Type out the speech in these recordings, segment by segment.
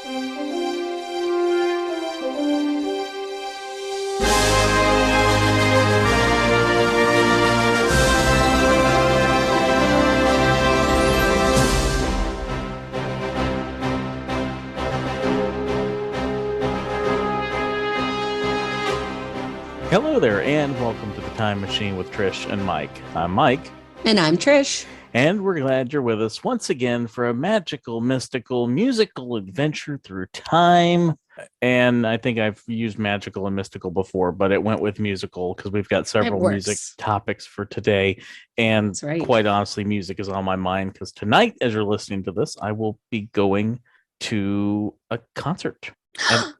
Hello there, and welcome to the Time Machine with Trish and Mike. I'm Mike. And I'm Trish. And we're glad you're with us once again for a magical, mystical, musical adventure through time. And I think I've used magical and mystical before, but it went with musical because we've got several music topics for today. And quite honestly, music is on my mind because tonight, as you're listening to this, I will be going to a concert.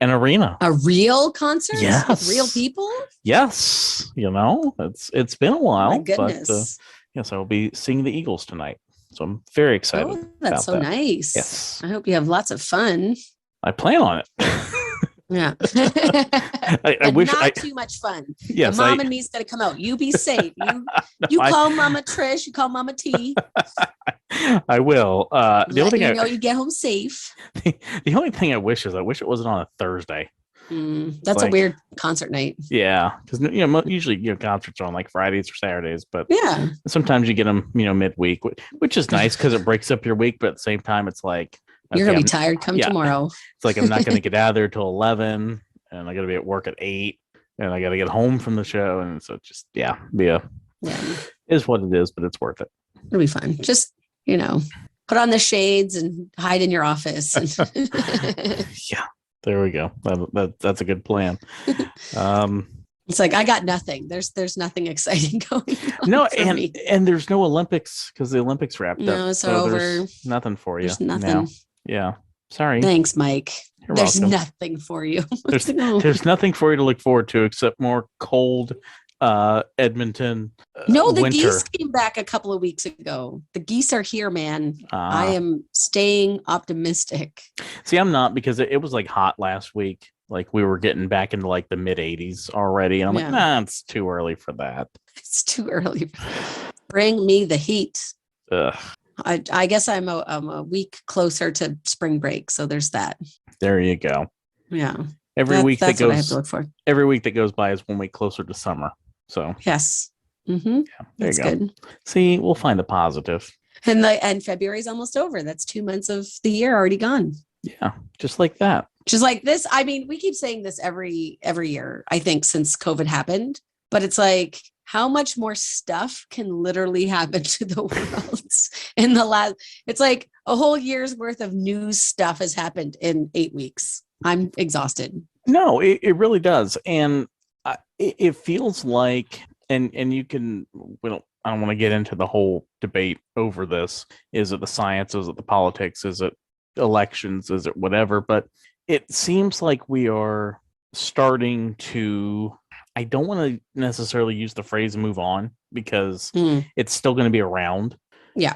An arena. A real concert? Yes. With real people? Yes. You know, it's been a while. My goodness. But yes, I will be seeing the Eagles tonight. So I'm very excited. Oh, that's so nice. Yes. I hope you have lots of fun. I plan on it. Yeah. I wish not too much fun. Yes. The mom and me's gotta come out. You be safe. You call Mama Trish, you call Mama T. I will. The only thing you get home safe. The only thing I wish it wasn't on a Thursday. That's a weird concert night. Yeah, because usually concerts are on like Fridays or Saturdays, but yeah, sometimes you get them midweek, which is nice because it breaks up your week. But at the same time, it's like you're gonna be tired come tomorrow. It's like I'm not gonna get out of there till 11, and I gotta be at work at 8, and I gotta get home from the show, and so just is what it is, but it's worth it. It'll be fun. Just put on the shades and hide in your office. Yeah, there we go. That's a good plan. It's like I got nothing. There's nothing exciting going on. No, and there's no Olympics because the Olympics wrapped up. No, so over. There's nothing for you. There's nothing. Now. Yeah. Sorry. Thanks, Mike. There's welcome. Nothing for you. There's nothing for you to look forward to except more cold Edmonton the winter. Geese came back a couple of weeks ago. The geese are here, man. I am staying optimistic. See, I'm not, because it was like hot last week. Like we were getting back into like the mid 80s already, and I'm like, nah, it's too early for that. It's too early. Bring me the heat. Ugh. I guess I'm a week closer to spring break, so there's that. There you go. Yeah. Every week that what I have to look for. Every week that goes by is 1 week closer to summer. So yes. Mm-hmm. Yeah, there that's you go. Good. See, we'll find a positive. And February's almost over. That's 2 months of the year already gone. Yeah, just like that. Just like this. I mean, we keep saying this every year, I think, since COVID happened. But it's like, how much more stuff can literally happen to the world in the last? It's like a whole year's worth of new stuff has happened in 8 weeks. I'm exhausted. No, it really does, and it feels like, and you can. I don't want to get into the whole debate over this. Is it the science? Is it the politics? Is it elections? Is it whatever? But it seems like we are starting to. I don't want to necessarily use the phrase "move on" because it's still going to be around. Yeah.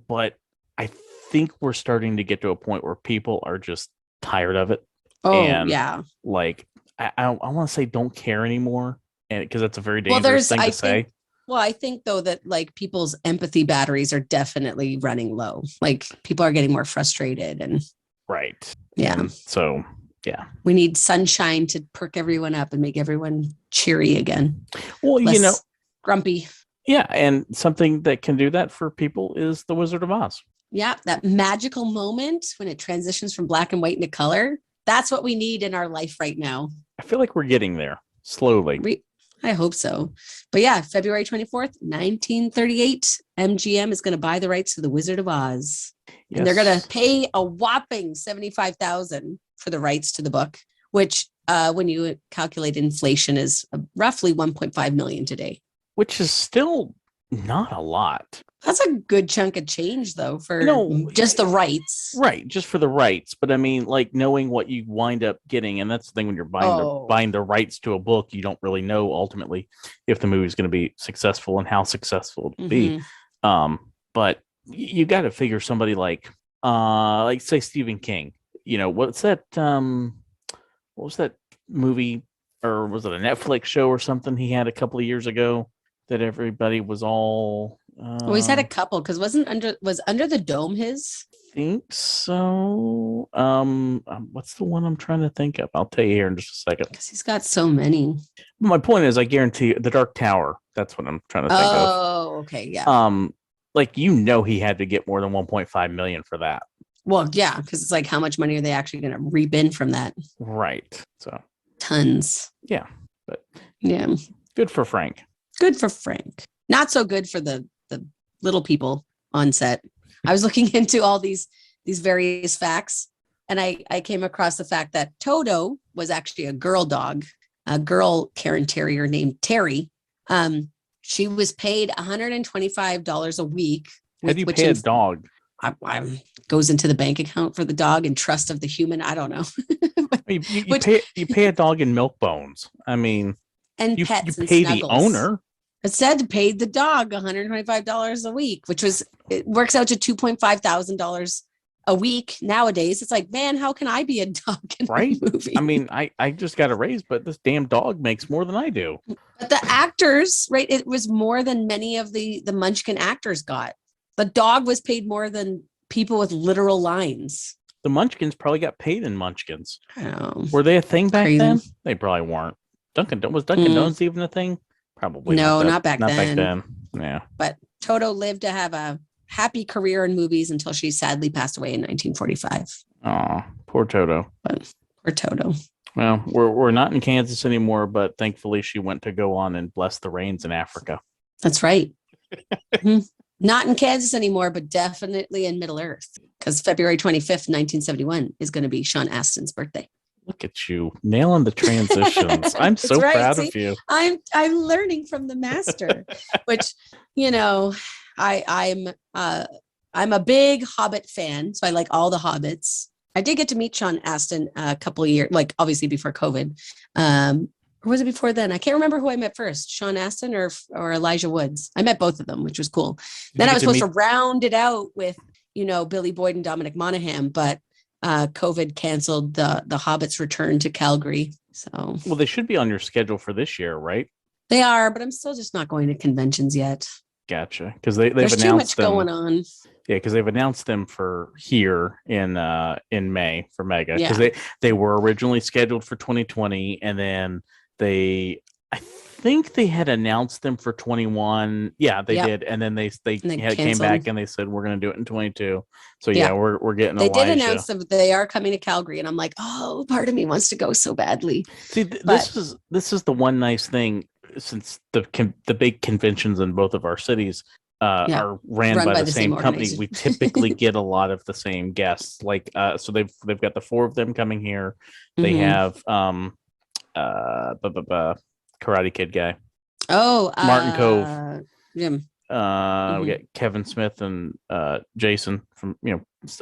But I think we're starting to get to a point where people are just tired of it. Oh, and yeah. Like I want to say don't care anymore, and because that's a very dangerous thing to say. I think though that like people's empathy batteries are definitely running low. Like people are getting more frustrated and right. Yeah. And so yeah, we need sunshine to perk everyone up and make everyone cheery again. Well, less grumpy. Yeah, and something that can do that for people is The Wizard of Oz. Yeah, that magical moment when it transitions from black and white into color. That's what we need in our life right now. I feel like we're getting there slowly. I hope so. But yeah, February 24th, 1938, MGM is going to buy the rights to The Wizard of Oz. Yes. And they're going to pay a whopping $75,000 for the rights to the book, which when you calculate inflation is roughly $1.5 million today. Which is still not a lot. That's a good chunk of change, though, for just the rights. Right, just for the rights. But I mean, like knowing what you wind up getting, and that's the thing when you're buying the rights to a book, you don't really know ultimately if the movie is going to be successful and how successful it'll be. But you got to figure somebody like say Stephen King. You know, what's that? What was that movie, or was it a Netflix show or something he had a couple of years ago that everybody was all? He's had a couple because was Under the Dome his? think so. What's the one I'm trying to think of? I'll tell you here in just a second. Because he's got so many. My point is, I guarantee the Dark Tower. That's what I'm trying to think of. Oh, okay, yeah. Like he had to get more than 1.5 million for that. Well, yeah, because it's like, how much money are they actually going to reap in from that? Right. So tons. Yeah, but yeah, good for Frank. Good for Frank. Not so good for the little people on set. I was looking into all these various facts, and I came across the fact that Toto was actually a girl dog, a girl Karen Terrier named Terry. She was paid $125 a week. How do you pay a dog? I goes into the bank account for the dog and trust of the human. I don't know. you pay a dog in milk bones. I mean, and you pets pay and snuggles. The owner. It said paid the dog $125 a week, which it works out to $2,500 a week nowadays. It's like, man, how can I be a dog in a movie? I mean, I just got a raise, but this damn dog makes more than I do. But the actors, right? It was more than many of the Munchkin actors got. The dog was paid more than people with literal lines. The Munchkins probably got paid in Munchkins. Oh, were they a thing back then? They probably weren't. Was Dunkin' Donuts even a thing? Probably no, not back then. Back then. Yeah. But Toto lived to have a happy career in movies until she sadly passed away in 1945. Oh, poor Toto. Poor Toto. Well, we're not in Kansas anymore, but thankfully she went to go on and bless the rains in Africa. That's right. Not in Kansas anymore, but definitely in Middle Earth, because February 25th, 1971 is going to be Sean Astin's birthday. Look at you nailing the transitions. I'm so proud of you. I'm learning from the master, which, I'm a big Hobbit fan. So I like all the Hobbits. I did get to meet Sean Astin a couple of years, like obviously before COVID. Or was it before then? I can't remember who I met first, Sean Astin or Elijah Woods. I met both of them, which was cool. Then I was supposed to round it out with, Billy Boyd and Dominic Monaghan, but COVID canceled the Hobbit's return to Calgary. So, well, they should be on your schedule for this year, right? They are, but I'm still just not going to conventions yet. Gotcha, because they've There's announced too much them, going on. Yeah, because they've announced them for here in May for Mega, because they were originally scheduled for 2020, and then I think they had announced them for 21. Yeah, they did, and then they came back and they said we're going to do it in 22. So we're getting. They did announce them. They are coming to Calgary, and I'm like, oh, part of me wants to go so badly. See, this is the one nice thing, since the big conventions in both of our cities are ran by the same company. We typically get a lot of the same guests. Like so they've got the four of them coming here. They have Karate Kid guy. Oh, Martin Cove. Jim. We got Kevin Smith and Jason from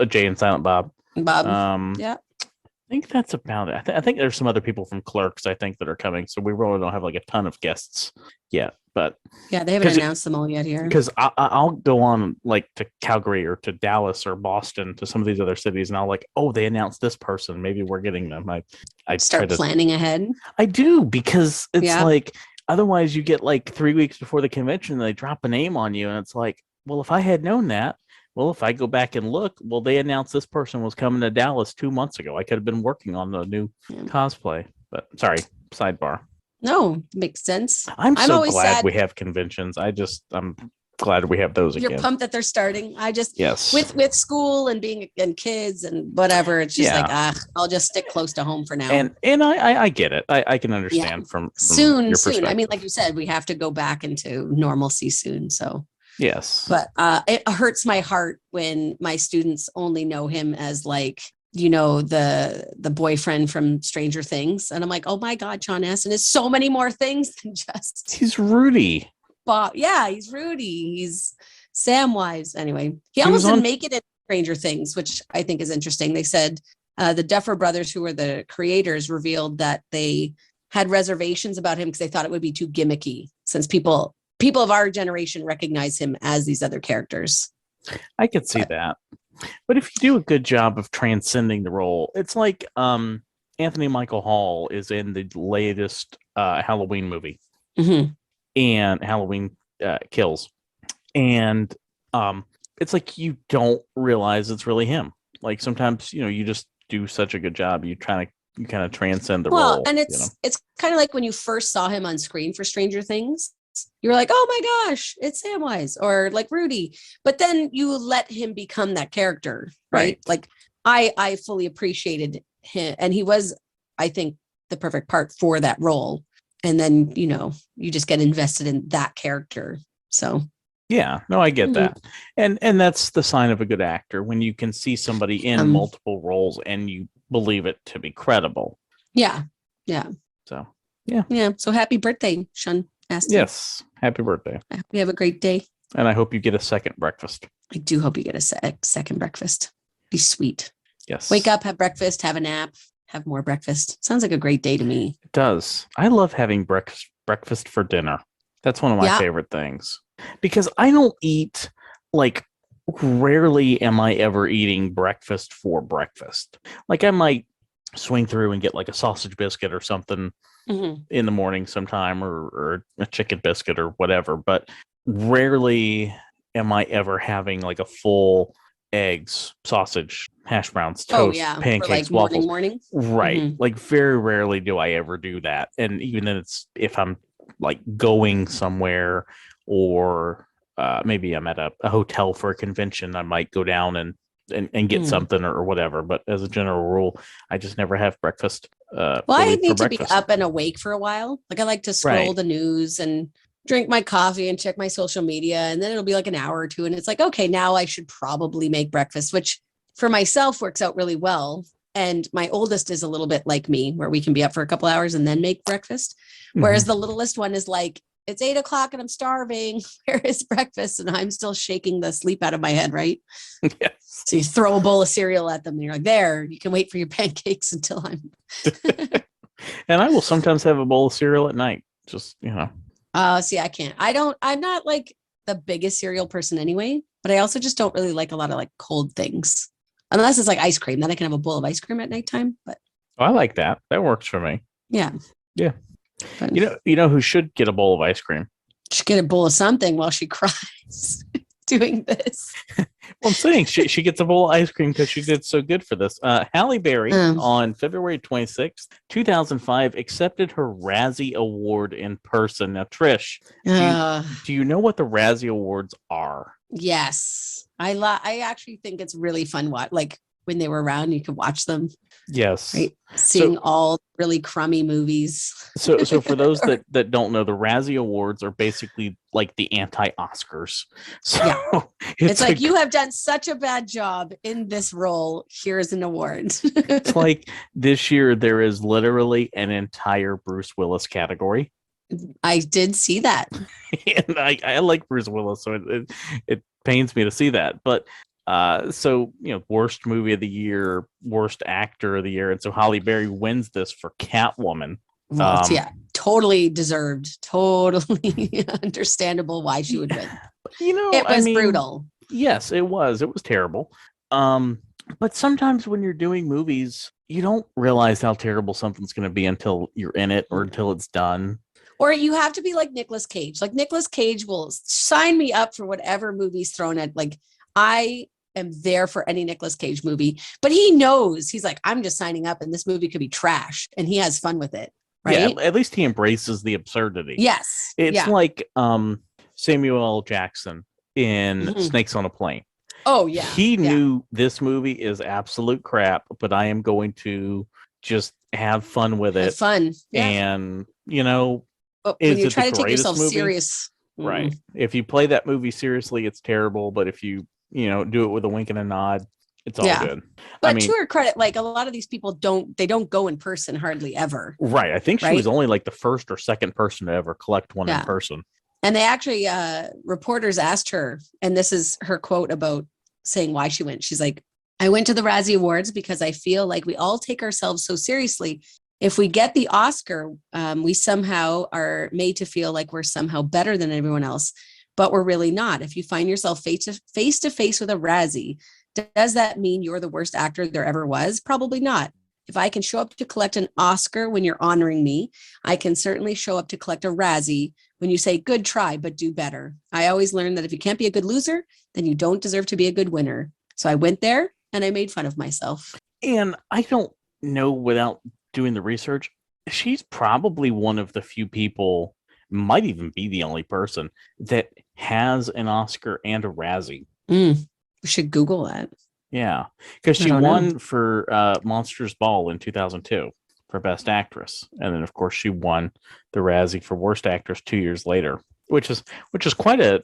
Jay and Silent Bob. Yeah. I think that's about it. I think there's some other people from Clerks, I think, that are coming. So we really don't have like a ton of guests yet. But yeah, they haven't announced them all yet here. Because I'll go on like to Calgary or to Dallas or Boston, to some of these other cities, and I'll like, oh, they announced this person. Maybe we're getting them. I start planning ahead. I do, because it's like, otherwise you get like 3 weeks before the convention, and they drop a name on you, and it's like, well, if I had known that. Well, if I go back and look, they announced this person was coming to Dallas 2 months ago. I could have been working on the new cosplay. But sorry, sidebar. No, makes sense. I'm so glad we have conventions. I'm glad we have those again. You're pumped that they're starting. I just with school and being and kids and whatever. It's just like I'll just stick close to home for now. And I get it. I can understand from soon. Your perspective. I mean, like you said, we have to go back into normalcy soon. So. Yes. But it hurts my heart when my students only know him as like, the boyfriend from Stranger Things. And I'm like, oh my God, Sean Astin is so many more things than just. He's Rudy. Bob. Yeah, he's Rudy. He's Samwise. Anyway, he almost didn't make it in Stranger Things, which I think is interesting. They said the Duffer Brothers, who were the creators, revealed that they had reservations about him because they thought it would be too gimmicky, since people of our generation recognize him as these other characters. I could see that. But if you do a good job of transcending the role, it's like Anthony Michael Hall is in the latest Halloween movie, and Halloween Kills. And it's like you don't realize it's really him. Like sometimes, you just do such a good job. You kind of transcend the role. And it's kind of like when you first saw him on screen for Stranger Things, you were like, oh my gosh, it's Samwise, or like Rudy. But then you let him become that character, right? Like I fully appreciated him, and he was, I think, the perfect part for that role. And then, you just get invested in that character. So yeah, no, I get that. And that's the sign of a good actor, when you can see somebody in multiple roles and you believe it to be credible. Yeah. Yeah. So, yeah. Yeah. So happy birthday, Sean Astin. Yes. Happy birthday. I hope you have a great day. And I hope you get a second breakfast. I do hope you get a second breakfast. Be sweet. Yes. Wake up, have breakfast, have a nap, have more breakfast. Sounds like a great day to me. It does. I love having breakfast for dinner. That's one of my favorite things. Because I don't eat, like, rarely am I ever eating breakfast for breakfast. Like, I might swing through and get like a sausage biscuit or something in the morning sometime, or a chicken biscuit or whatever. But rarely am I ever having like a full eggs, sausage, hash browns, toast, pancakes, like waffles. Morning. Right. Like, very rarely do I ever do that. And even then, it's if I'm like going somewhere, or maybe I'm at a hotel for a convention, I might go down and get something or whatever. But as a general rule, I just never have breakfast. I need to be up and awake for a while. Like, I like to scroll the news and drink my coffee and check my social media. And then it'll be like an hour or two. And it's like, okay, now I should probably make breakfast, which for myself works out really well. And my oldest is a little bit like me, where we can be up for a couple hours and then make breakfast. Whereas the littlest one is like, it's 8:00 and I'm starving. Where is breakfast? And I'm still shaking the sleep out of my head, right? Yes. So you throw a bowl of cereal at them and you're like, there, you can wait for your pancakes until I'm. And I will sometimes have a bowl of cereal at night. Just, See, I can't. I'm not like the biggest cereal person anyway, but I also just don't really like a lot of like cold things. Unless it's like ice cream, then I can have a bowl of ice cream at nighttime. But I like that. That works for me. Yeah. Yeah. But, you know who should get a bowl of ice cream? She get a bowl of something while she cries doing this. Well, I'm saying she gets a bowl of ice cream because she did so good for this. Halle Berry on February 26th, 2005, accepted her Razzie Award in person. Now, Trish, do you know what the Razzie Awards are? Yes. I actually think it's really fun. Like, when they were around, you could watch them. Yes. Right? Seeing all really crummy movies. So for those that don't know, the Razzie Awards are basically like the anti-Oscars. So it's like, you have done such a bad job in this role. Here's an award. It's like this year there is literally an entire Bruce Willis category. I did see that. And I like Bruce Willis, so it pains me to see that. But so, worst movie of the year, worst actor of the year. And so Halle Berry wins this for Catwoman. Totally deserved. Totally understandable why she would win. It was brutal. Yes, it was. It was terrible. But sometimes when you're doing movies, you don't realize how terrible something's going to be until you're in it or until it's done. Or you have to be like Nicolas Cage. Like, Nicolas Cage will sign me up for whatever movie's thrown at. Like, I am there for any Nicolas Cage movie, but he knows, he's like, I'm just signing up and this movie could be trash, and he has fun with it. Right. Yeah, at least he embraces the absurdity. Yes. It's like Samuel L. Jackson in Snakes on a Plane. Oh, yeah. He knew this movie is absolute crap, but I am going to just have fun with it. Fun. Yeah. And, but when you try to take yourself serious. Right. If you play that movie seriously, it's terrible. But if you, do it with a wink and a nod, it's all good. But to her credit, like, a lot of these people don't go in person hardly ever. Right. I think she was only like the first or second person to ever collect one in person. And they actually, reporters asked her, and this is her quote about saying why she went. She's like, I went to the Razzie Awards because I feel like we all take ourselves so seriously. If we get the Oscar, we somehow are made to feel like we're somehow better than everyone else, but we're really not. If you find yourself face to face with a Razzie, does that mean you're the worst actor there ever was? Probably not. If I can show up to collect an Oscar when you're honoring me, I can certainly show up to collect a Razzie when you say, good try, but do better. I always learn that if you can't be a good loser, then you don't deserve to be a good winner. So I went there and I made fun of myself. And I don't know, without doing the research, she's probably one of the few people, might even be the only person, that has an Oscar and a Razzie. We should Google that. Yeah, because she won for Monsters Ball in 2002 for Best Actress, and then of course she won the Razzie for Worst Actress 2 years later, which is quite a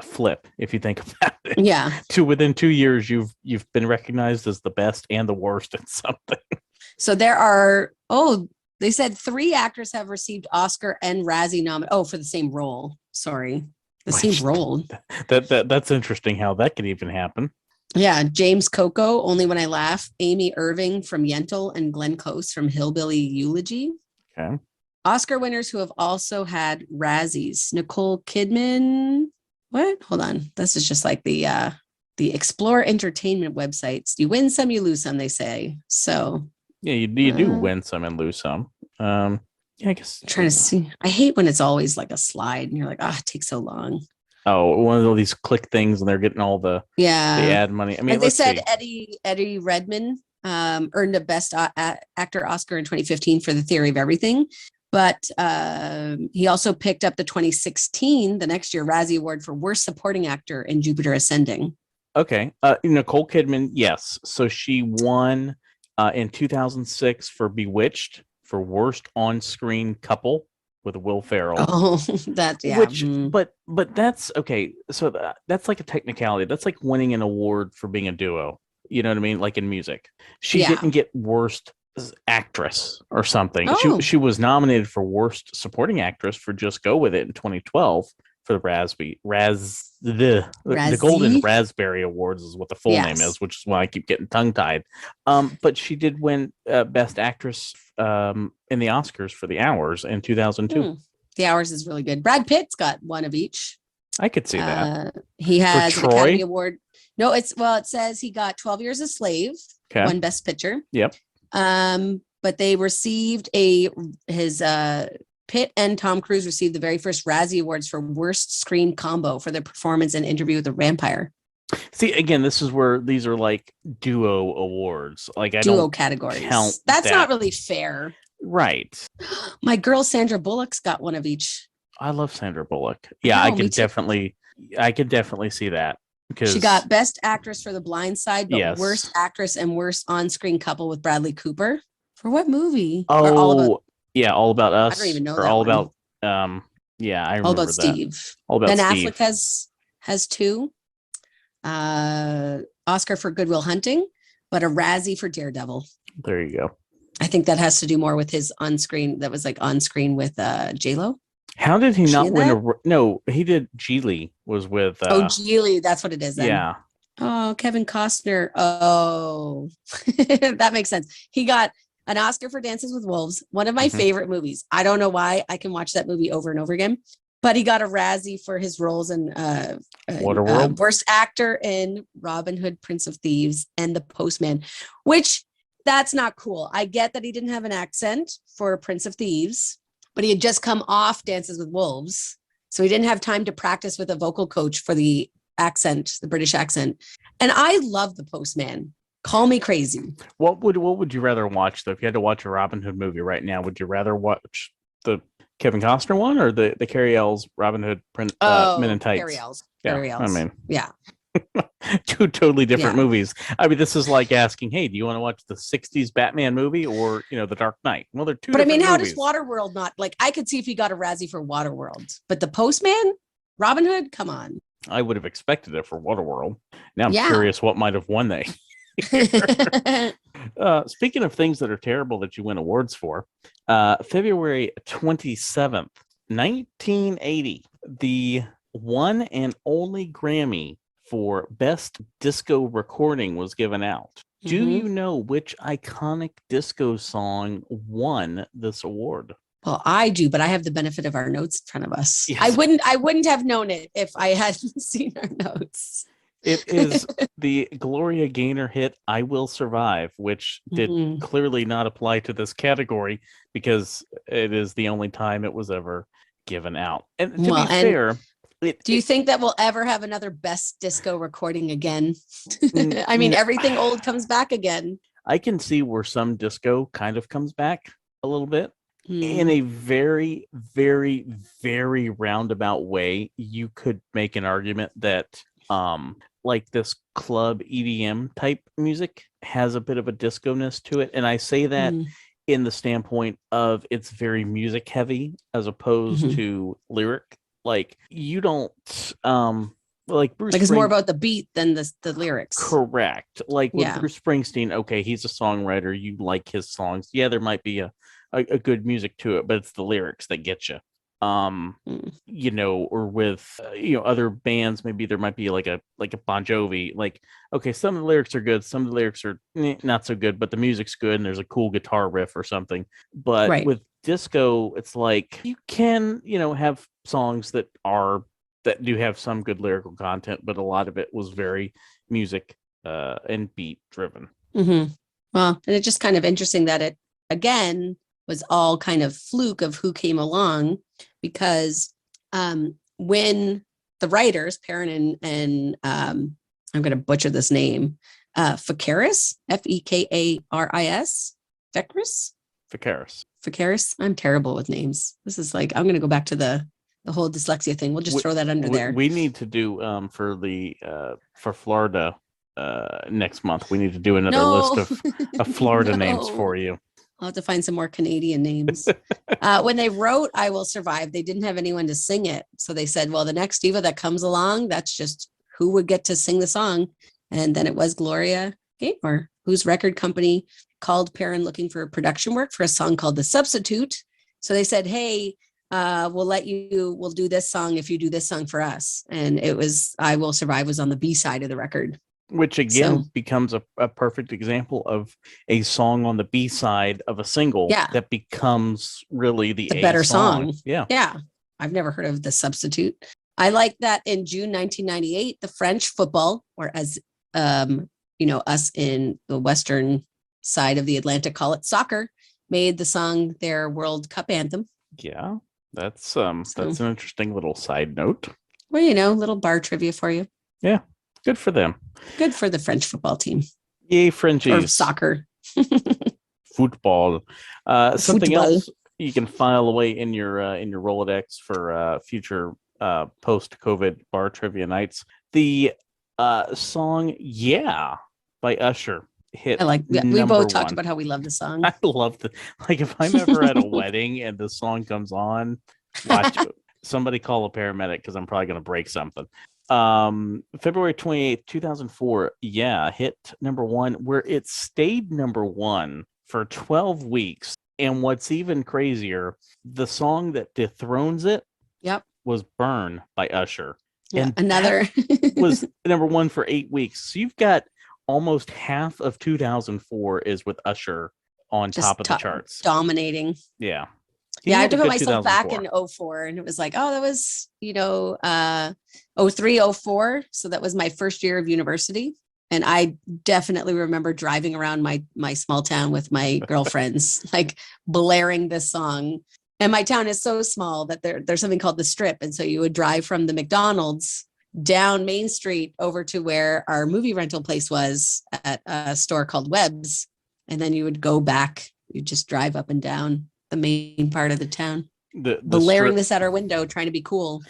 flip if you think about it. Yeah, within 2 years you've been recognized as the best and the worst at something. So there are they said 3 actors have received Oscar and Razzie for the same role. Sorry, same role. That's interesting how that could even happen. Yeah, James Coco, Only When I Laugh, Amy Irving from Yentl, and Glenn Close from Hillbilly Eulogy. Okay. Oscar winners who have also had Razzies. Nicole Kidman. What? Hold on. This is just like the Explore Entertainment websites. You win some, you lose some, they say. So yeah, you do win some and lose some. Yeah, I guess. I'm trying to see. I hate when it's always like a slide and you're like, it takes so long. Oh, one of all these click things, and they're getting all the ad money. I mean, and they said Eddie Redmayne earned a Best Actor Oscar in 2015 for The Theory of Everything, but he also picked up the 2016, the next year, Razzie Award for Worst Supporting Actor in Jupiter Ascending. Okay, Nicole Kidman, yes. So she won in 2006 for Bewitched for Worst On-Screen Couple with Will Ferrell. Oh, that, yeah. Which, but that's okay. So that's like a technicality. That's like winning an award for being a duo. You know what I mean? Like in music, she didn't get Worst Actress or something. She was nominated for Worst Supporting Actress for Just Go With It in 2012 for the the Golden Raspberry Awards is what the full name is, which is why I keep getting tongue tied. But she did win Best Actress in the Oscars for The Hours in 2002. The Hours is really good. Brad Pitt's got one of each. I could see that. He has an Academy Award. No, it says he got 12 Years a Slave, won Best Picture. Yep. But they received Pitt and Tom Cruise received the very first Razzie Awards for Worst Screen Combo for their performance in Interview with a Vampire. See, again, this is where these are like duo awards. Like duo categories. That's not really fair. Right. My girl Sandra Bullock's got one of each. I love Sandra Bullock. Yeah, I could definitely see that. Because she got Best Actress for The Blind Side, but Worst Actress and Worst On-Screen Couple with Bradley Cooper. For what movie? All About Us. I don't even know or that All one. About I remember All About that. Steve. All About Ben Steve. Affleck has 2. Oscar for Good Will Hunting, but a Razzie for Daredevil. There you go. I think that has to do more with his on-screen. That was like on-screen with J-Lo. How did he not win no, he did. Geely was with Geely, that's what it is then. Yeah. Oh, Kevin Costner. Oh, that makes sense. He got an Oscar for Dances with Wolves, one of my favorite movies. I don't know why. I can watch that movie over and over again. But he got a Razzie for his roles in Worst Actor in Robin Hood, Prince of Thieves, and The Postman, which that's not cool. I get that he didn't have an accent for Prince of Thieves, but he had just come off Dances with Wolves. So he didn't have time to practice with a vocal coach for the accent, the British accent. And I love The Postman. Call me crazy. What would you rather watch, though? If you had to watch a Robin Hood movie right now, would you rather watch the Kevin Costner one or the Carrie Ells Robin Hood Men in Tights? Carrie Ells. Yeah, Carrie Ells. I mean, yeah. 2 totally different movies. I mean, this is like asking, hey, do you want to watch the 60s Batman movie or, The Dark Knight? Well, they're 2 different movies. How does Waterworld not, I could see if he got a Razzie for Waterworld, but The Postman, Robin Hood, come on. I would have expected it for Waterworld. Now I'm curious what might have won that. Speaking of things that are terrible that you win awards for, February 27th, 1980, the one and only Grammy for Best Disco Recording was given out. Do you know which iconic disco song won this award? Well, I do, but I have the benefit of our notes in front of us. Yes. I wouldn't have known it if I hadn't seen our notes. It is the Gloria Gaynor hit "I Will Survive," which did clearly not apply to this category because it is the only time it was ever given out. And to be fair, do you think that we'll ever have another best disco recording again? I mean, everything old comes back again. I can see where some disco kind of comes back a little bit. In a very, very, very roundabout way. You could make an argument that like this club EDM type music has a bit of a disco-ness to it. And I say that in the standpoint of it's very music heavy as opposed to lyric. Like you don't like Bruce, like it's more about the beat than the lyrics. Correct. Like with Bruce Springsteen, okay, he's a songwriter. You like his songs. Yeah, there might be a good music to it, but it's the lyrics that get you. You know, or with other bands, maybe there might be like a Bon Jovi. Like, okay, some of the lyrics are good, some of the lyrics are not so good, but the music's good and there's a cool guitar riff or something. But with disco, it's like you can have songs that do have some good lyrical content, but a lot of it was very music and beat driven. Well, and it's just kind of interesting that it again was all kind of fluke of who came along, because when the writers, Perrin and I'm going to butcher this name, Fekaris, Fekaris. I'm terrible with names. This is like, I'm going to go back to the whole dyslexia thing. We'll just throw that under there. We need to do for Florida next month. We need to do another list of Florida names for you. I'll have to find some more Canadian names. When they wrote "I Will Survive," they didn't have anyone to sing it. So they said, well, the next diva that comes along, that's just who would get to sing the song. And then it was Gloria Gaynor, whose record company called Perrin looking for production work for a song called "The Substitute." So they said, hey, we'll do this song if you do this song for us. And it was "I Will Survive" was on the B side of the record. Which again becomes a perfect example of a song on the B side of a single that becomes really the better song. Yeah. I've never heard of "The Substitute." I like that in June 1998, the French football, or as us in the western side of the Atlantic call it soccer, made the song their World Cup anthem. Yeah, that's an interesting little side note. Well, little bar trivia for you. Yeah. Good for them. Good for the French football team. Yay, Frenchies. Or soccer. Football. Something else you can file away in your Rolodex for future post-COVID bar trivia nights. The song "Yeah" by Usher hit. We both talked about how we love the song. I love like if I'm ever at a wedding and the song comes on, watch it. Somebody call a paramedic because I'm probably going to break something. February 28th, 2004, hit number 1, where it stayed number 1 for 12 weeks. And what's even crazier, the song that dethrones it was "Burn" by Usher. And another was number 1 for 8 weeks. So you've got almost half of 2004 is with Usher on top of the charts. Dominating. Yeah. I had to put myself back in 04, and it was like, that was, 03, 04. So that was my first year of university. And I definitely remember driving around my small town with my girlfriends, like blaring this song. And my town is so small that there's something called the Strip. And so you would drive from the McDonald's down Main Street over to where our movie rental place was at a store called Webb's. And then you would go back, you just drive up and down the main part of the town, blaring this at our window, trying to be cool.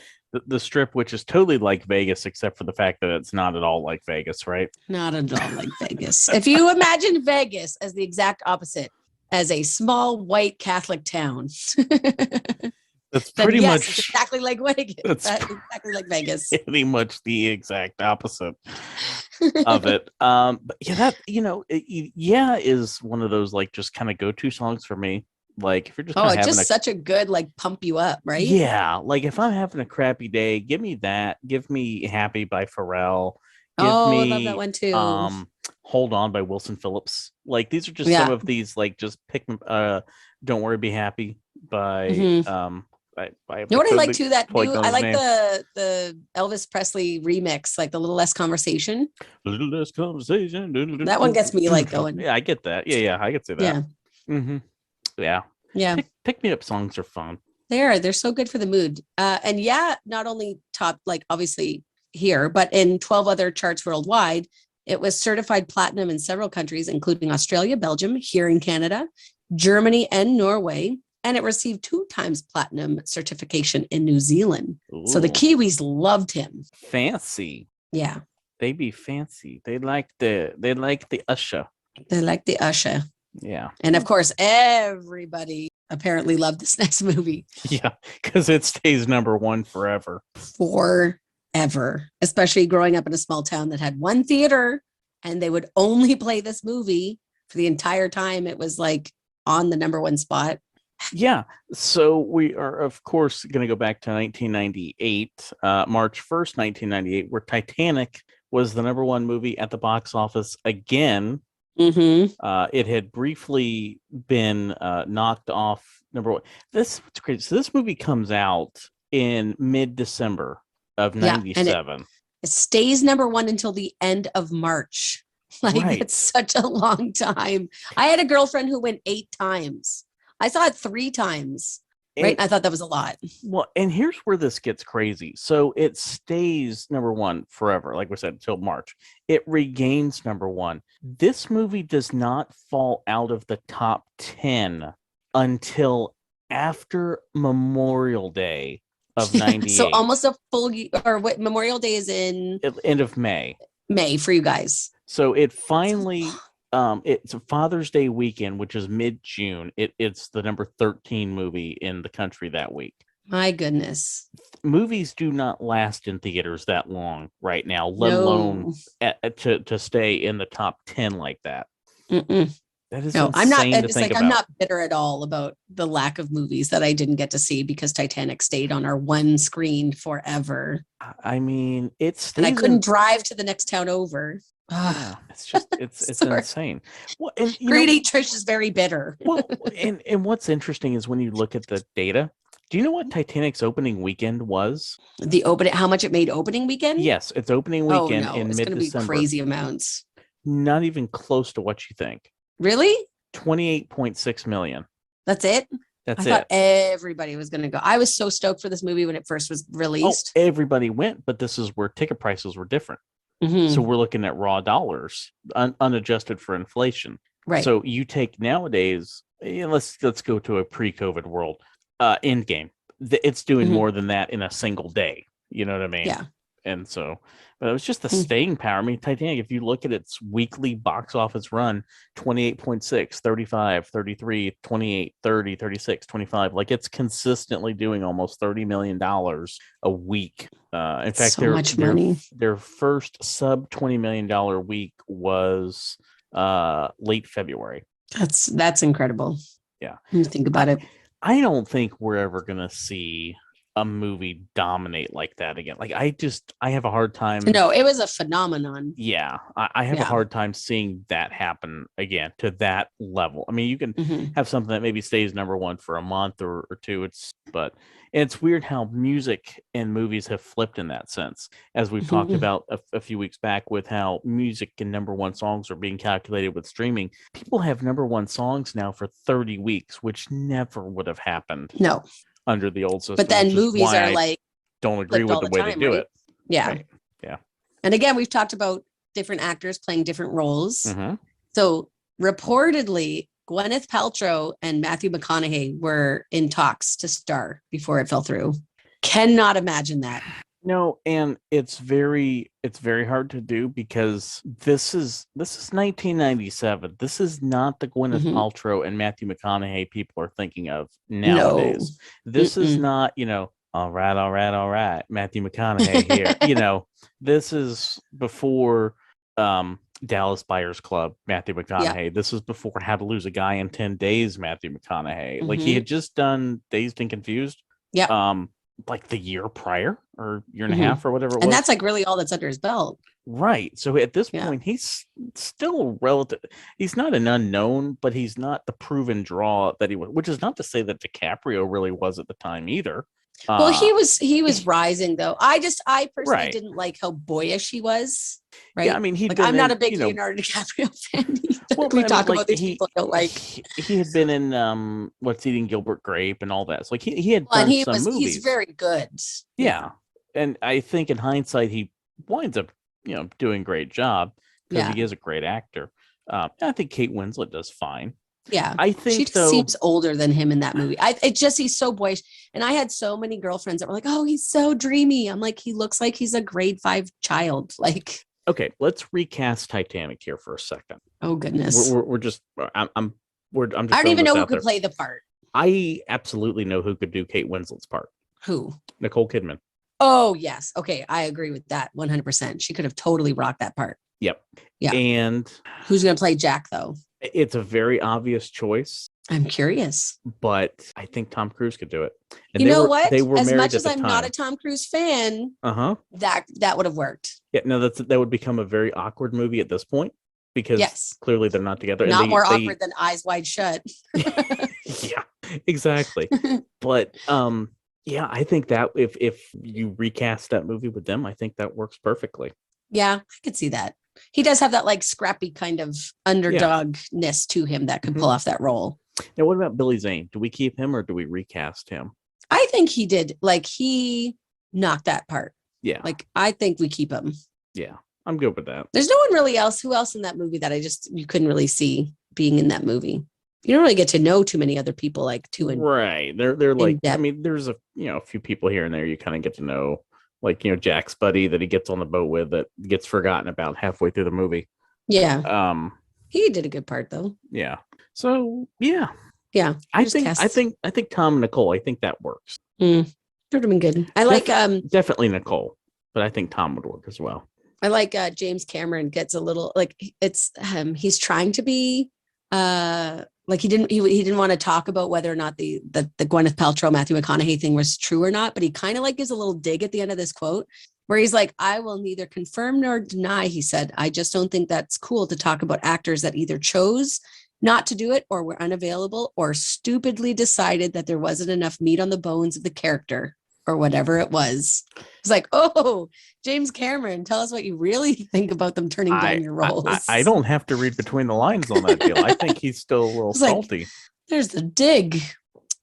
The Strip, which is totally like Vegas, except for the fact that it's not at all like Vegas, right? Not at all like Vegas. If you imagine Vegas as the exact opposite, as a small white Catholic town, that's pretty much it's exactly like Vegas. That's exactly like Vegas. Pretty much the exact opposite of it. But is one of those like just kind of go-to songs for me. Like if you're just it's just such a good like pump you up, right? Yeah, like if I'm having a crappy day, give me that. Give me "Happy" by Pharrell. Give me, I love that one too. "Hold On" by Wilson Phillips. Like these are just some of these like just pick. "Don't Worry, Be Happy" by I You know what I like too? That like new, I like the Elvis Presley remix, like the Little Less Conversation. Little Less Conversation. That one gets me like going. Yeah, I get that. Yeah, I get to that. Yeah. Mm-hmm. Yeah. Yeah. Pick me up songs are fun. They're so good for the mood. And yeah, not only top, like obviously here, but in 12 other charts worldwide, it was certified platinum in several countries, including Australia, Belgium, here in Canada, Germany, and Norway. And it received 2 times platinum certification in New Zealand. Ooh. So the Kiwis loved him. Fancy. Yeah. They be fancy. They like the usher. They like the usher. Yeah. And of course, everybody apparently loved this next movie. Yeah, because it stays number 1 forever. Forever. Especially growing up in a small town that had one theater and they would only play this movie for the entire time it was like on the number 1 spot. Yeah. So we are, of course, going to go back to 1998, March 1st, 1998, where Titanic was the number 1 movie at the box office again. Mm-hmm. It had briefly been knocked off number 1. This what's crazy. So this movie comes out in mid-December of 97. It stays number 1 until the end of March. Like Right. It's such a long time. I had a girlfriend who went 8 times. I saw it 3 times. Right. I thought that was a lot. Well, and here's where this gets crazy. So it stays number 1 forever, like we said, until March. It regains number 1. This movie does not fall out of the top 10 until after Memorial Day of 98. So almost a full year, or what Memorial Day is in End of May. May for you guys. So it finally it's a Father's Day weekend, which is mid-June. It's the number 13 movie in the country that week. My goodness. Movies do not last in theaters that long right now, let alone to stay in the top 10 like that. Mm-mm. That is no, I'm not. It's like I'm not bitter at all about the lack of movies that I didn't get to see because Titanic stayed on our one screen forever. I mean, and I couldn't drive to the next town over. Yeah, it's just it's insane. Well, and Greedy Trish is very bitter. Well, and what's interesting is when you look at the data. Do you know what Titanic's opening weekend was? How much it made opening weekend? Yes, it's opening weekend in it's mid-December. It's going to be crazy amounts. Not even close to what you think. Really? 28.6 million. That's it? I thought everybody was going to go. I was so stoked for this movie when it first was released. Oh, everybody went, but this is where ticket prices were different. Mm-hmm. So we're looking at raw dollars, unadjusted for inflation. Right. So you take nowadays, let's go to a pre-COVID world. Endgame, it's doing more than that in a single day. You know what I mean? Yeah. And so, but it was just the staying power. I mean, Titanic, if you look at its weekly box office run, 28.6, 35, 33, 28, 30, 36, 25, like it's consistently doing almost $30 million a week. In fact, their first sub $20 million week was late February. That's incredible. Yeah. When you think about it. I don't think we're ever going to see a movie dominate like that again. Like I have a hard time. No, it was a phenomenon. Yeah. I have a hard time seeing that happen again to that level. I mean, you can have something that maybe stays number 1 for a month or 2. But it's weird how music and movies have flipped in that sense, as we've talked about a few weeks back with how music and number 1 songs are being calculated with streaming. People have number 1 songs now for 30 weeks, which never would have happened. No. Under the old system. But then movies are like, don't agree with the way they do it. Yeah. Right. Yeah. And again, we've talked about different actors playing different roles. Mm-hmm. So reportedly, Gwyneth Paltrow and Matthew McConaughey were in talks to star before it fell through. Cannot imagine that. No, and it's very hard to do because this is 1997. This is not the Gwyneth Paltrow and Matthew McConaughey people are thinking of nowadays. No. This is not, all right, Matthew McConaughey here. This is before Dallas Buyers Club, Matthew McConaughey. Yeah. This is before How to Lose a Guy in 10 Days, Matthew McConaughey. Like he had just done Dazed and Confused. Yeah. Like the year prior or year and a half or whatever it was. And that's like really all that's under his belt. Right. So at this Yeah. point, he's still relative. He's not an unknown, but he's not the proven draw that he was, which is not to say that DiCaprio really was at the time either. Well, he was rising though. I personally Right. didn't like how boyish he was. Right. Yeah, I mean, he'd like been I'm not in, a big Leonardo DiCaprio fan either. well, We but I mean, talk like about these people I don't like. he had been in What's Eating Gilbert Grape and all that. So like he had Well, and done some he's movies. very good. Yeah. And I think in hindsight, he winds up, doing a great job because he is a great actor. I think Kate Winslet does fine. Yeah. I She think, just though, seems older than him in that movie. He's so boyish. And I had so many girlfriends that were like, oh, he's so dreamy. I'm like, he looks like he's a grade 5 child. Like, okay, let's recast Titanic here for a second. oh goodness. We're just, I'm just I don't even know who could play the part. I absolutely know who could do Kate Winslet's part. Who? Nicole Kidman. Oh, yes. Okay. I agree with that 100%. She could have totally rocked that part. Yep. Yeah. And who's going to play Jack, though? It's a very obvious choice. I'm curious. But I think Tom Cruise could do it. And you know what? They were as much as I'm not a Tom Cruise fan, that would have worked. Yeah, no, that would become a very awkward movie at this point because clearly they're not together. Not more awkward than Eyes Wide Shut. Yeah, exactly. But yeah, I think that if you recast that movie with them, I think that works perfectly. Yeah, I could see that. He does have that like scrappy kind of underdogness to him that could pull off that role. Now, what about Billy Zane? Do we keep him or do we recast him? I think he did. Like he knocked that part. Yeah. Like I think we keep him. Yeah, I'm good with that. There's no one really else. Who else in that movie that you couldn't really see being in that movie? You don't really get to know too many other people like right. They're like, I mean, there's a few people here and there you kind of get to know, like, Jack's buddy that he gets on the boat with that gets forgotten about halfway through the movie. Yeah. He did a good part though. Yeah. So yeah. I think Tom and Nicole, I think that works. Would have been good. I like definitely Nicole, but I think Tom would work as well. I like James Cameron gets a little like it's he's trying to be like he didn't want to talk about whether or not the Gwyneth Paltrow Matthew McConaughey thing was true or not, but he kind of like gives a little dig at the end of this quote where he's like, I will neither confirm nor deny, he said, I just don't think that's cool to talk about actors that either chose not to do it or were unavailable or stupidly decided that there wasn't enough meat on the bones of the character or whatever it was. It's like, oh, James Cameron, tell us what you really think about them turning down your roles. I don't have to read between the lines on that deal. I think he's still a little salty. Like, there's the dig.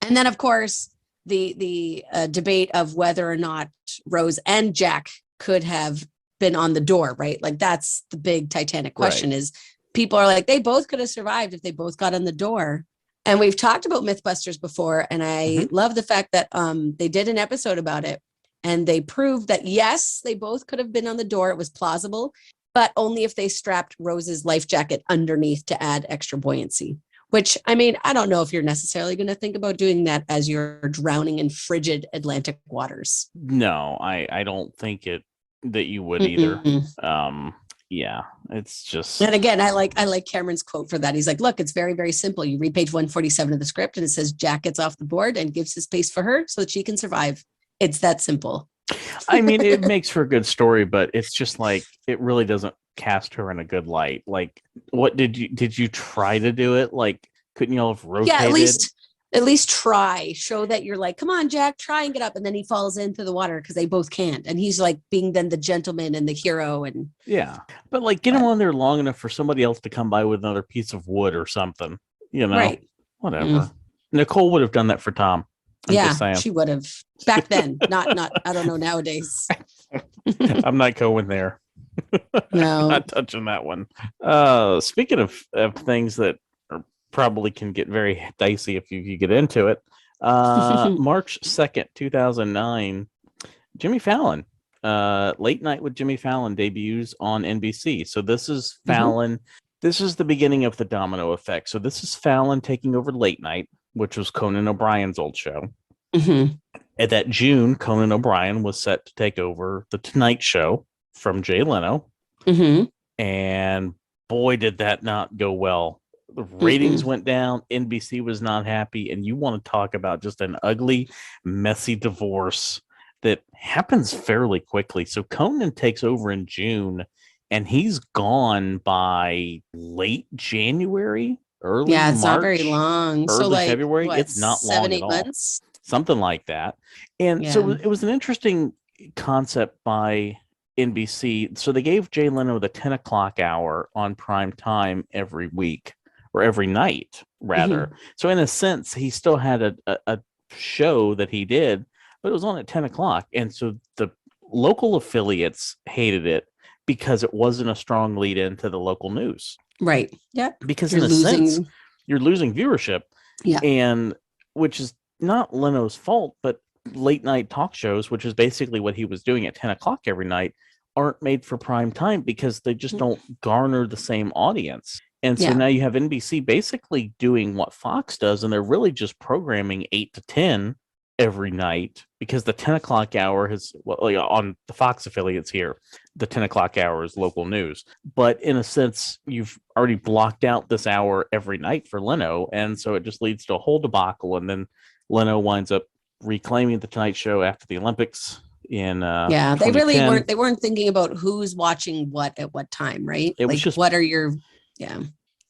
And then, of course, the debate of whether or not Rose and Jack could have been on the door, right? Like that's the big Titanic question is people are like, they both could have survived if they both got on the door. And we've talked about Mythbusters before. And I love the fact that they did an episode about it and they proved that, yes, they both could have been on the door. It was plausible, but only if they strapped Rose's life jacket underneath to add extra buoyancy, which, I mean, I don't know if you're necessarily going to think about doing that as you're drowning in frigid Atlantic waters. No, I don't think that you would either. Yeah, it's just. And again, I like Cameron's quote for that. He's like, look, it's very, very simple. You read page 147 of the script and it says Jack gets off the board and gives his space for her so that she can survive. It's that simple. I mean, it makes for a good story, but it's just like, it really doesn't cast her in a good light. Like, what did you try to do it? Like, couldn't you all have rotated? Yeah, at least try. Show that you're like, come on, Jack, try and get up. And then he falls into the water because they both can't. And he's like being then the gentleman and the hero. And yeah, but like get him on there long enough for somebody else to come by with another piece of wood or something, whatever. Nicole would have done that for Tom. She would have back then. Not, I don't know nowadays. I'm not going there. No, not touching that one. Speaking of things that probably can get very dicey if you get into it. March 2nd, 2009, Jimmy Fallon, Late Night with Jimmy Fallon debuts on NBC. So this is Fallon. This is the beginning of the domino effect. So this is Fallon taking over Late Night, which was Conan O'Brien's old show. At that June, Conan O'Brien was set to take over The Tonight Show from Jay Leno. And boy, did that not go well. The ratings went down. NBC was not happy. And you want to talk about just an ugly, messy divorce that happens fairly quickly. So Conan takes over in June. and he's gone by late January, early Yeah, it's March, not very long. So early like February. what, It's not long 7, at 8 all. months? Something like that. And so Yeah. it was an interesting concept by NBC. So they gave Jay Leno the 10 o'clock hour on prime time every week, or every night, rather. Mhm. So in a sense, he still had a show that he did, but it was on at 10 o'clock. And so the local affiliates hated it because it wasn't a strong lead into the local news. Right. Yeah. Because You're in a losing. sense, you're losing viewership. Yeah. And which is not Leno's fault, but late night talk shows, which is basically what he was doing at 10 o'clock every night, aren't made for prime time because they just don't garner the same audience. And so now you have NBC basically doing what Fox does, and they're really just programming 8 to 10 every night, because the 10 o'clock hour has, well, on the Fox affiliates here, the 10 o'clock hour is local news. But in a sense, you've already blocked out this hour every night for Leno. And so it just leads to a whole debacle. And then Leno winds up reclaiming the Tonight Show after the Olympics in they really 2010. they weren't thinking about who's watching what at what time, right? It was like just, what are your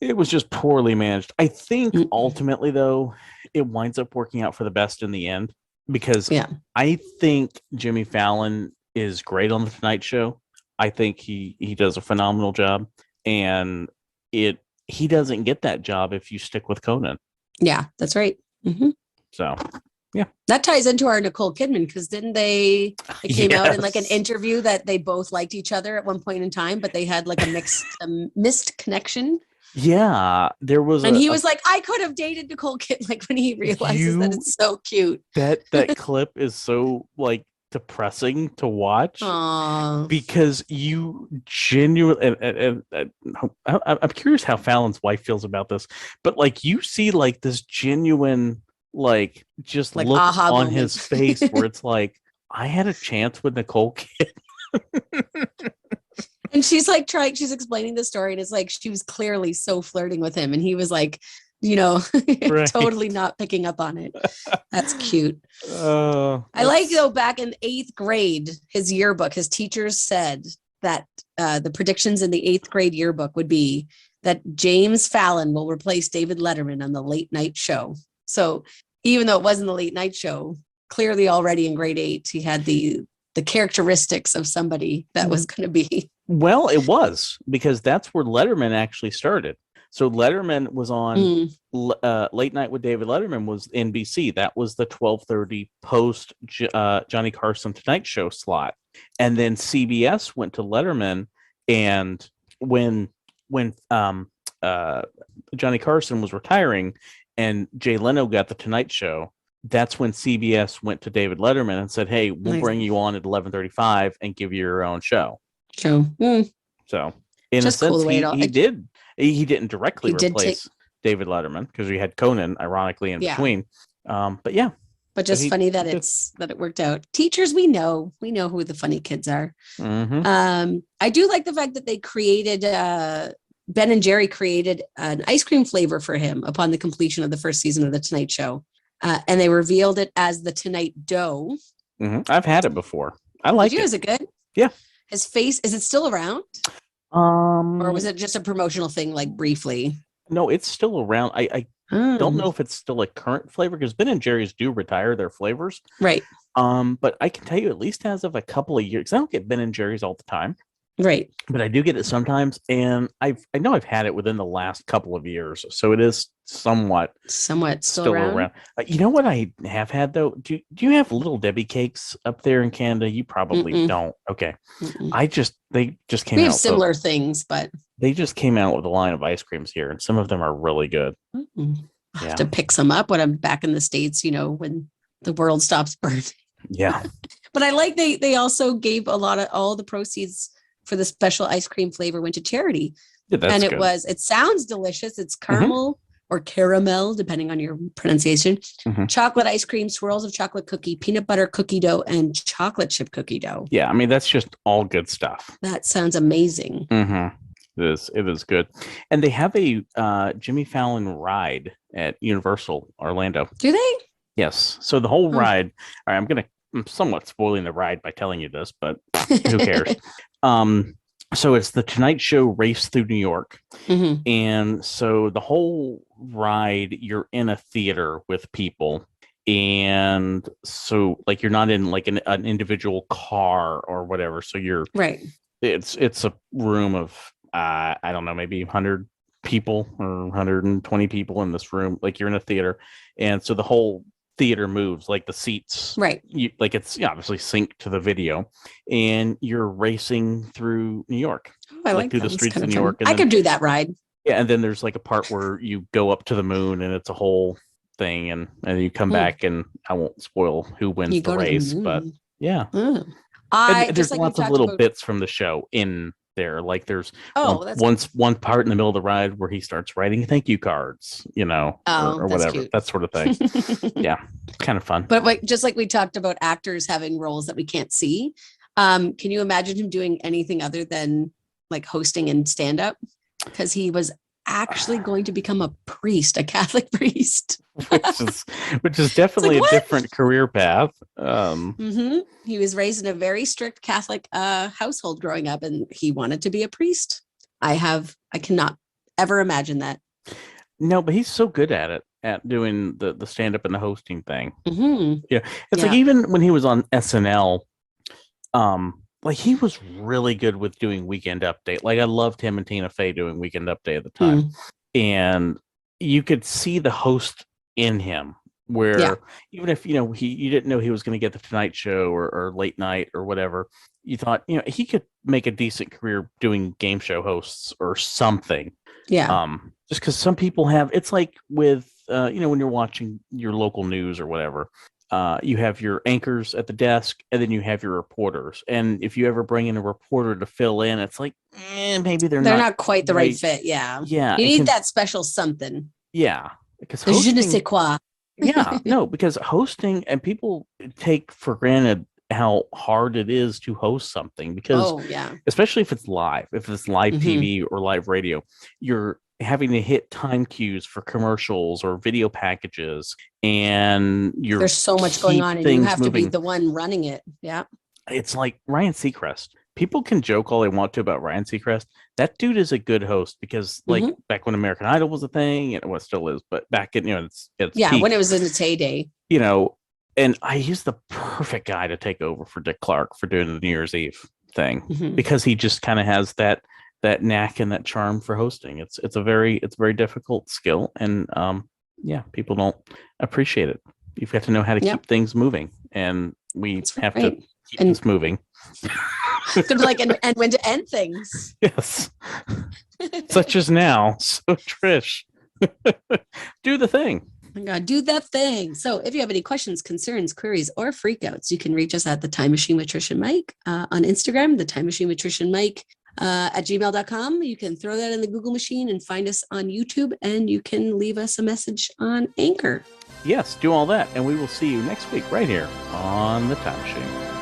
it was just poorly managed. I think ultimately, though, it winds up working out for the best in the end, because I think Jimmy Fallon is great on the Tonight Show. I think he does a phenomenal job, and he doesn't get that job if you stick with Conan. Yeah, that's right. So, yeah, that ties into our Nicole Kidman, because didn't it came out in like an interview that they both liked each other at one point in time, but they had like a missed connection. Yeah, there was, and he was like, I could have dated Nicole Kidman. Like when he realizes that it's so cute. That clip is so like depressing to watch. Aww. Because you genuinely, and I'm curious how Fallon's wife feels about this, but like you see like this genuine, like just like look aha on moment. his face where it's like, I had a chance with Nicole Kidman. And she's like she's explaining the story, and it's like she was clearly so flirting with him, and he was like, totally not picking up on it. That's cute. I like, though, back in 8th grade, his yearbook, his teachers said that the predictions in the 8th grade yearbook would be that James Fallon will replace David Letterman on the late night show. So even though it wasn't the late night show, clearly already in grade 8, he had the characteristics of somebody that was going to be. Well, it was, because that's where Letterman actually started. So Letterman was on Late Night with David Letterman was NBC. That was the 12:30 post Johnny Carson Tonight Show slot. And then CBS went to Letterman, and when Johnny Carson was retiring and Jay Leno got the Tonight Show, that's when CBS went to David Letterman and said, hey, we'll bring you on at 11:35 and give you your own show. So in just a sense, cool he didn't directly replace David Letterman, because we had Conan ironically in between. But just funny that it worked out. Teachers, we know who the funny kids are. I do like the fact that they created Ben and Jerry created an ice cream flavor for him upon the completion of the first season of the Tonight Show. And they revealed it as the Tonight Dough. I've had it before. I like it. Is it good? Yeah. His face, is it still around? Or was it just a promotional thing, like briefly? No, it's still around. I don't know if it's still a current flavor, because Ben and Jerry's do retire their flavors. Right. But I can tell you, at least as of a couple of years, I don't get Ben and Jerry's all the time. Right. But I do get it sometimes, and I know I've had it within the last couple of years, so it is somewhat still around. You know what I have had, though? Do you have Little Debbie cakes up there in Canada? You probably don't. Okay. They just came out. We have similar things, but they just came out with a line of ice creams here, and some of them are really good. I have to pick some up when I'm back in the States, when the world stops burning. Yeah. But I like they also gave all the proceeds for the special ice cream flavor went to charity. Yeah, that's and good. It sounds delicious. It's caramel or caramel, depending on your pronunciation. Chocolate ice cream, swirls of chocolate cookie, peanut butter cookie dough, and chocolate chip cookie dough. Yeah, I mean, that's just all good stuff. That sounds amazing. It is good. And they have a Jimmy Fallon ride at Universal Orlando. Do they? Yes. So the whole ride, all right, I'm somewhat spoiling the ride by telling you this, but who cares? So it's the Tonight Show race through New York. Mm-hmm. And so the whole ride, you're in a theater with people. And so like you're not in like an individual car or whatever. So you're right. It's a room of I don't know, maybe 100 people or 120 people in this room. Like you're in a theater. And so the whole theater moves, like the seats, right? Like it's obviously synced to the video, and you're racing through New York. Oh, I like through that. the streets of New fun. York. And I could do that ride. Yeah, and then there's like a part where you go up to the moon, and it's a whole thing, and you come back, and I won't spoil who wins the race, but yeah, and there's lots of little bits from the show in there. Like there's one part in the middle of the ride where he starts writing thank you cards, or whatever, cute. That sort of thing. Yeah, kind of fun. But like, just like we talked about actors having roles that we can't see, can you imagine him doing anything other than like hosting and stand up? Because he was actually going to become a priest, a Catholic priest. which is definitely a different career path. He was raised in a very strict Catholic household growing up, and he wanted to be a priest. I cannot ever imagine that. No, but he's so good at it, at doing the stand-up and the hosting thing. Yeah, it's like even when he was on SNL, like he was really good with doing Weekend Update. Like I loved him and Tina Fey doing Weekend Update at the time, and you could see the host in him. Where even if you didn't know he was going to get the Tonight Show or late night or whatever, you thought he could make a decent career doing game show hosts or something. Yeah. Just because some people have, it's like with when you're watching your local news or whatever. You have your anchors at the desk, and then you have your reporters. And if you ever bring in a reporter to fill in, it's like, maybe they're not quite the right fit. Yeah. Yeah. You need that special something. Yeah. Because je ne sais quoi. Yeah. No, because hosting, and people take for granted how hard it is to host something, because especially if it's live TV or live radio, you're having to hit time cues for commercials or video packages, and there's so much going on, and you have to be the one running it. Yeah. It's like Ryan Seacrest. People can joke all they want to about Ryan Seacrest. That dude is a good host, because like back when American Idol was a thing, and it still is, but back in it's peak, when it was in its heyday, and he's the perfect guy to take over for Dick Clark for doing the New Year's Eve thing, because he just kind of has that knack and that charm for hosting. It's a very difficult skill, and people don't appreciate it. You've got to know how to keep things moving, and we have to keep this moving. Sort of like and when to end things. Yes. Such as now. So Trish, do the thing. Oh my God, do that thing. So if you have any questions, concerns, queries, or freakouts, you can reach us at the Time Machine with Trish and Mike on Instagram, the Time Machine with Trish and Mike at gmail.com. You can throw that in the Google machine and find us on YouTube, and you can leave us a message on Anchor. Yes, do all that, and we will see you next week right here on the Time Machine.